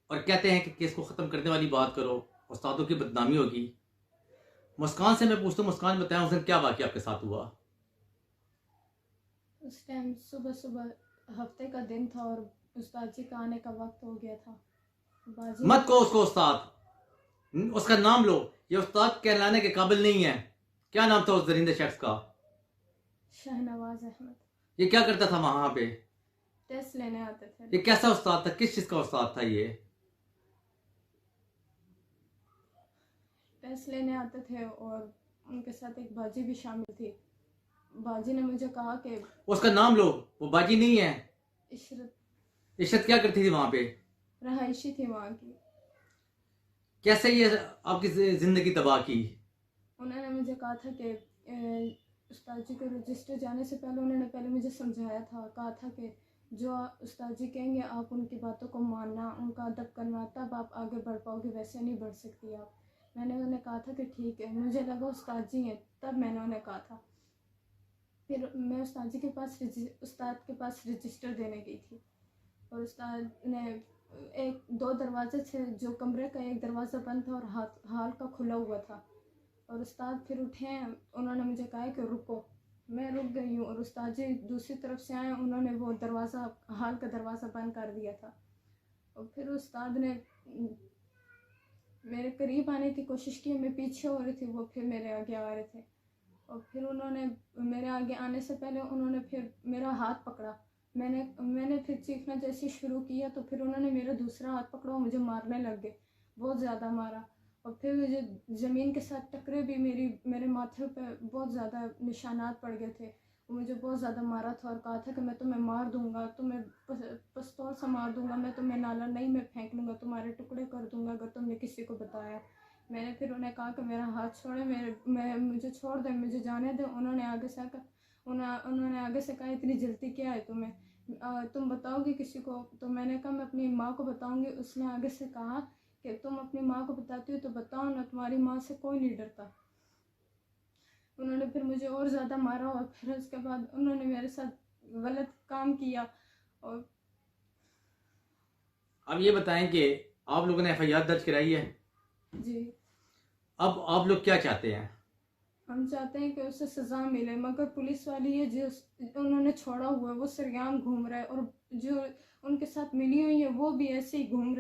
और कहते हैं कि केस को ख़त्म करने वाली बात करो, उस्तादों की बदनामी होगी। मुस्कान से मैं पूछता हूँ, मुस्कान बताएं उस दिन क्या वाक़या आपके साथ हुआ? उस टाइम सुबह सुबह हफ्ते का दिन था और उस्ताद जी का आने का वक्त हो गया था। बाजी ने मत कहो उसको उस्ताद, उसका नाम लो। ये उस्ताद कहलाने के काबिल नहीं है। क्या नाम था उस दरिंदे शख्स का? शाहनवाज अहमद। ये क्या करता था वहां पे? टेस्ट लेने आते थे। ये कैसा उस्ताद था? किस चीज का उस्ताद था ये? टेस्ट लेने आते थे और उनके साथ एक बाजी भी शामिल थी। बाजी ने मुझे कहा कि उसका नाम लो। वो बाजी नहीं है। इशरत इशरत क्या करती थी वहां पे? रहायशी थी वहाँ की। कैसे ये आपकी जिंदगी तबाह की? उन्होंने मुझे कहा था कि उस्ताद जी को रजिस्टर जाने से पहले उन्होंने पहले मुझे समझाया था, कहा था कि जो उस्ताद जी कहेंगे आप उनकी बातों को मानना, उनका अदब करना, तब आप आगे बढ़ पाओगे, वैसे नहीं बढ़ सकती आप। मैंने उन्हें कहा था कि ठीक है, मुझे लगा उस्ताद जी हैं, तब मैंने उन्हें कहा था। फिर मैं उस्ताद जी के पास उस्ताद के पास रजिस्टर देने गई थी और उस्ताद ने एक दो दरवाजे थे, जो कमरे का एक दरवाज़ा बंद था और हाल का खुला हुआ था। और उस्ताद फिर उठे हैं, उन्होंने मुझे कहा कि रुको। मैं रुक गई हूँ और उस्ताद जी दूसरी तरफ से आए, उन्होंने वो दरवाज़ा, हाल का दरवाज़ा बंद कर दिया था। और फिर उस्ताद ने मेरे करीब आने की कोशिश की, मैं पीछे हो रही थी, वो फिर मेरे आगे आ रहे थे। और फिर उन्होंने मेरे आगे आने से पहले उन्होंने फिर मेरा हाथ पकड़ा। मैंने फिर चीखना जैसे शुरू किया तो फिर उन्होंने मेरा दूसरा हाथ पकड़ा और मुझे मारने लग गए, बहुत ज़्यादा मारा। और फिर मुझे ज़मीन के साथ टकरे भी, मेरे माथे पे बहुत ज़्यादा निशानात पड़ गए थे। वो मुझे बहुत ज़्यादा मारा था और कहा था कि मैं तुम्हें मार दूंगा, तुम्हें पिस्तौल से मार दूंगा, मैं तुम्हें नाला नहीं में फेंक लूँगा, तुम्हारे टुकड़े कर दूंगा अगर तुमने किसी को बताया। मैंने फिर उन्हें कहा कि मेरा हाथ छोड़े, मुझे छोड़ दें, मुझे जाने दें। उन्होंने आगे से कहा इतनी जल्दी क्या है तुम्हें, तुम बताओगी किसी को? तो मैंने कहा मैं अपनी माँ को बताऊंगी। उसने आगे से कहा कि तुम अपनी माँ को बताती हो तो बताओ ना, तुम्हारी माँ से कोई नहीं डरता। उन्होंने फिर मुझे और ज़्यादा मारा और फिर उसके बाद उन्होंने मेरे साथ गलत काम किया। और अब ये बताएं कि आप लोगों ने एफआईआर दर्ज कराई है। जी, अब आप लोग क्या चाहते हैं? हम चाहते हैं कि उसे सज़ा मिले, मगर पुलिस वाली है जो उन्होंने छोड़ा हुआ है वो सरेआम घूम रहा है और जो उनके साथ मिली हुई है वो भी ऐसे ही घूम रही